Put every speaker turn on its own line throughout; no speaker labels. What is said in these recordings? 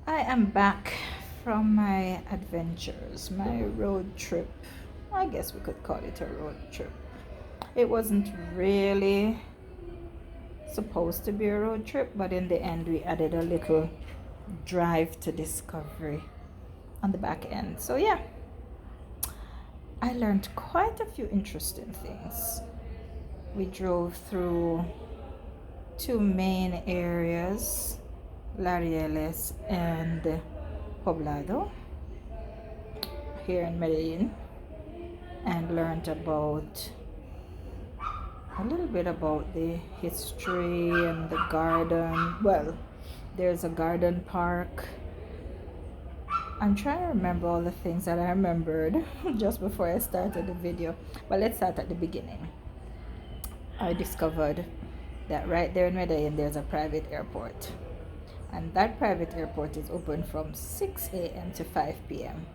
I am back from my adventures, my road trip. I guess we could call it a road trip. It wasn't really supposed to be a road trip, but in the end, we added a little drive to discovery on the back end. So, yeah, I learned quite a few interesting things. We drove through two main areas, Laureles and Poblado, here in Medellin, and learned about a little bit about the history and the garden. Well, there's a garden park. I'm trying to remember all the things that I remembered just before I started the video, but let's start at the beginning. I discovered that right there in Medellin there's a private airport, and that private airport is open from 6 a.m. to 5 p.m.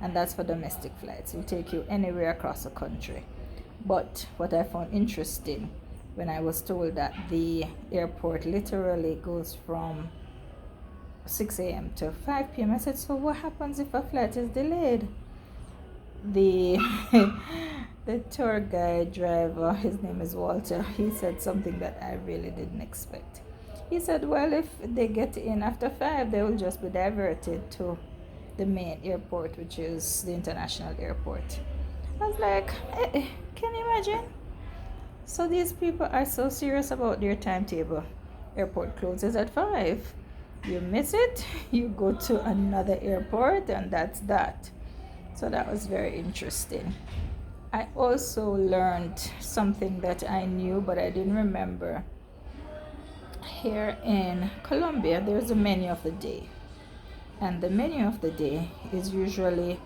and that's for domestic flights. It will take you anywhere across the country. But what I found interesting when I was told that the airport literally goes from 6 a.m. to 5 p.m., I said, so what happens if a flight is delayed? The the tour guide driver, his name is Walter, he said something that I really didn't expect. He said, well, if they get in after 5, they will just be diverted to the main airport, which is the international airport. I was like, can you imagine? So these people are so serious about their timetable. Airport closes at 5. You miss it, you go to another airport, and that's that. So that was very interesting. I also learned something that I knew but I didn't remember. Here in Colombia, there's a menu of the day, and the menu of the day is usually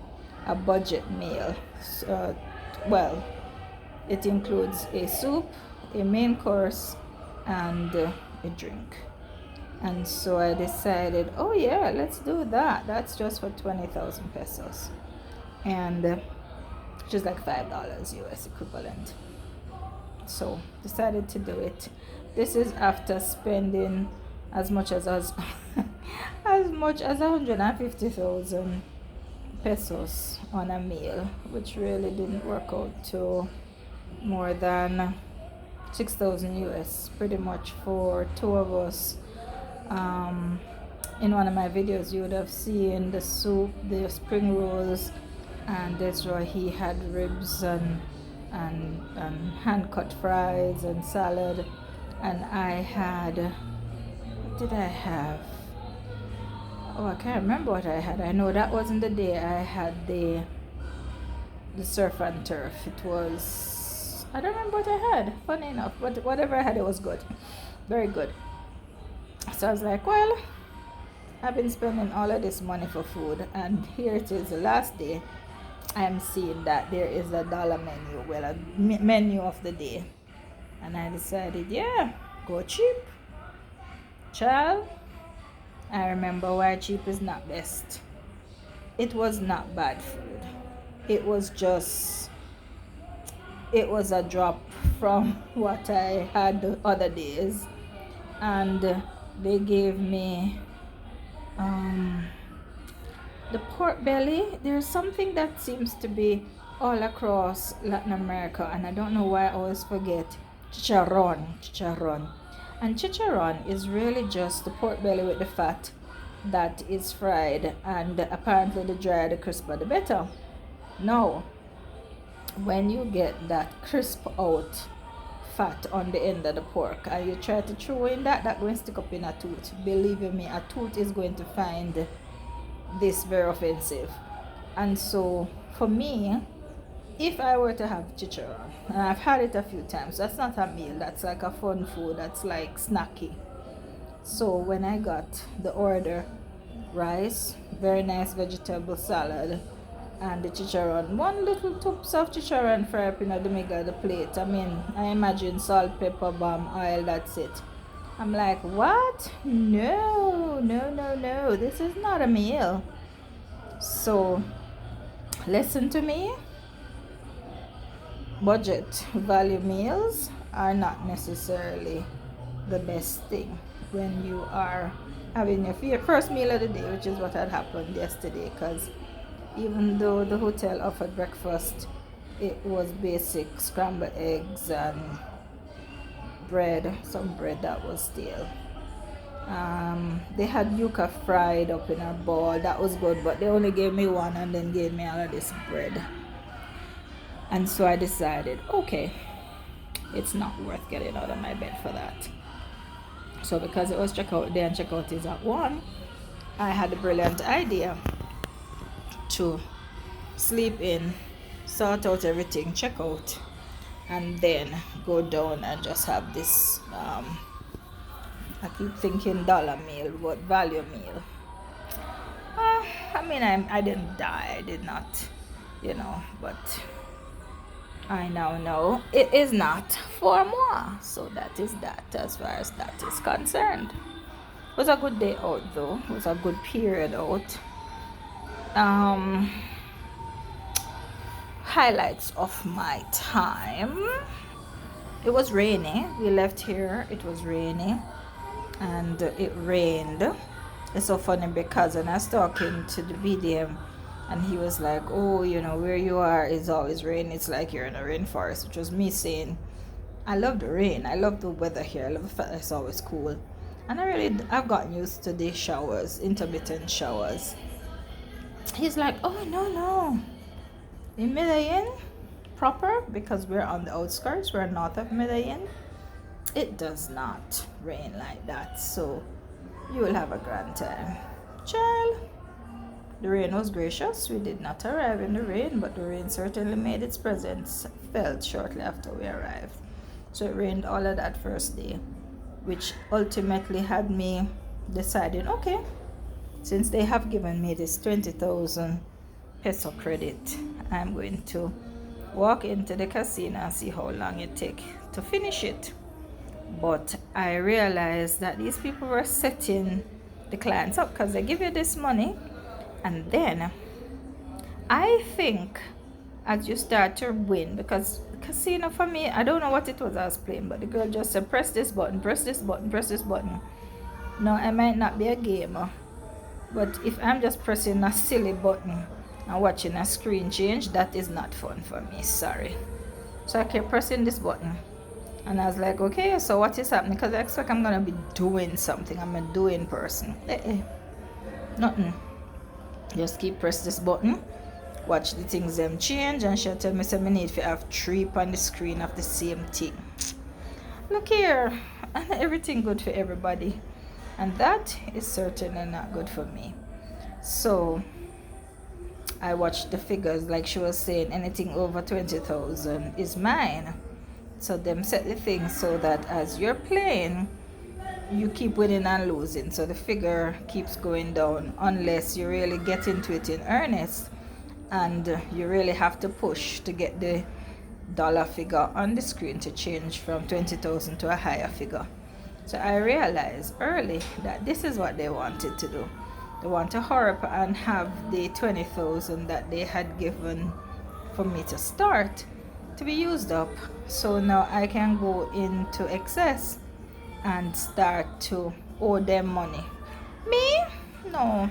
a budget meal. Well, it includes a soup, a main course, and a drink. And so I decided, oh yeah, let's do that. That's just for 20,000 pesos, and which is like $5 US equivalent. So decided to do it. This is after spending as much as as much as 150,000 pesos on a meal, which really didn't work out to more than 6,000 US, pretty much for two of us. In one of my videos, you would have seen the soup, the spring rolls, and that's why he had ribs and hand cut fries and salad, and I had, what did I have? Oh, I can't remember what I had. I know that wasn't the day I had the surf and turf. It was, I don't remember what I had, funny enough, but whatever I had, it was good, very good. So I was like, well, I've been spending all of this money for food, and here it is, the last day. I'm seeing that there is a dollar menu, well, a menu of the day, and I decided, yeah, go cheap, child. I remember why cheap is not best. It was not bad food. It was just, it was a drop from what I had the other days, and they gave me the pork belly. There's something that seems to be all across Latin America, and I don't know why I always forget. Chicharron. And chicharron is really just the pork belly with the fat that is fried, and apparently the drier the crisper the better. Now, when you get that crisp out fat on the end of the pork and you try to throw in that going to stick up in a tooth, believe me, a tooth is going to find this very offensive. And so for me, if I were to have chicharron, and I've had it a few times, that's not a meal, that's like a fun food, that's like snacky. So when I got the order, rice, very nice vegetable salad, and the chicharron, one little tubs of chicharron fry up in the middle of the plate. I mean, I imagine salt, pepper, balm, oil, that's it. I'm like, what? No, no, no, no, this is not a meal. So listen to me, budget value meals are not necessarily the best thing when you are having your first meal of the day, which is what had happened yesterday. Because even though the hotel offered breakfast, it was basic scrambled eggs and bread, some bread that was stale. They had yuca fried up in a bowl. That was good, but they only gave me one and then gave me all of this bread. And so I decided, okay, it's not worth getting out of my bed for that. So because it was checkout day and checkout is at 1, I had a brilliant idea to sleep in, sort out everything, check out, and then go down and just have this I keep thinking dollar meal, but value meal. I mean, I didn't die, I did not, but I now know it is not for moi. So that is that as far as that is concerned. It was a good day out though. It was a good period out. Highlights of my time. It was rainy. We left here. It was rainy. And it rained. It's so funny because when I was talking to the BDM and he was like, oh, where you are is always rain. It's like you're in a rainforest, which was me saying, I love the rain. I love the weather here. I love the fact that it's always cool. And I've gotten used to the showers, intermittent showers. He's like, oh, no. In Medellin, proper, because we're on the outskirts, we're north of Medellin, it does not rain like that. So you will have a grand time. Child. The rain was gracious. We did not arrive in the rain, but the rain certainly made its presence felt shortly after we arrived. So it rained all of that first day, which ultimately had me deciding, okay, since they have given me this 20,000 peso credit, I'm going to walk into the casino and see how long it takes to finish it. But I realized that these people were setting the clients up because they give you this money, and then I think as you start to win, because casino for me, I don't know what it was I was playing, but the girl just said press this button, press this button, press this button. Now I might not be a gamer, but if I'm just pressing a silly button and watching a screen change, that is not fun for me, sorry. So I kept pressing this button and I was like, okay, so what is happening? Because I expect I'm gonna be doing something. I'm a doing person. Nothing. Just keep press this button, watch the things them change, and she'll tell me so I need to have 3 on the screen of the same thing. Look here, and everything good for everybody, and that is certainly not good for me. So I watched the figures, like she was saying, anything over 20,000 is mine. So them set the thing so that as you're playing, you keep winning and losing. So the figure keeps going down unless you really get into it in earnest, and you really have to push to get the dollar figure on the screen to change from 20,000 to a higher figure. So I realized early that this is what they wanted to do. They want to hurry up and have the 20,000 that they had given for me to start to be used up, so now I can go into excess and start to owe them money. Me? No.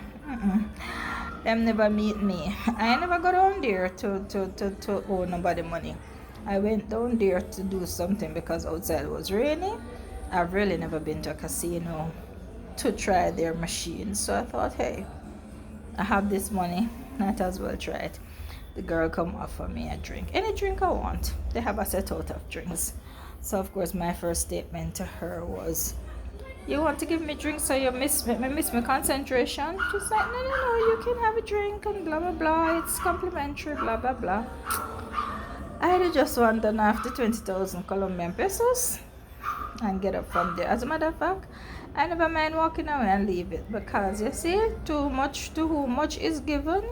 Them never meet me. I never go down there to owe nobody money. I went down there to do something because outside was rainy. I've really never been to a casino to try their machines, so I thought, hey, I have this money, might as well try it. The girl come offer me a drink, any drink I want. They have a set out of drinks. So of course my first statement to her was, you want to give me drinks so you miss my concentration? She's like, no, you can have a drink and blah blah blah, it's complimentary, blah blah blah. I just want done after 20,000 Colombian pesos and get up from there. As a matter of fact, I never mind walking away and leave it, because you see, too much to whom much is given,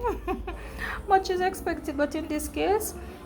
much is expected. But in this case,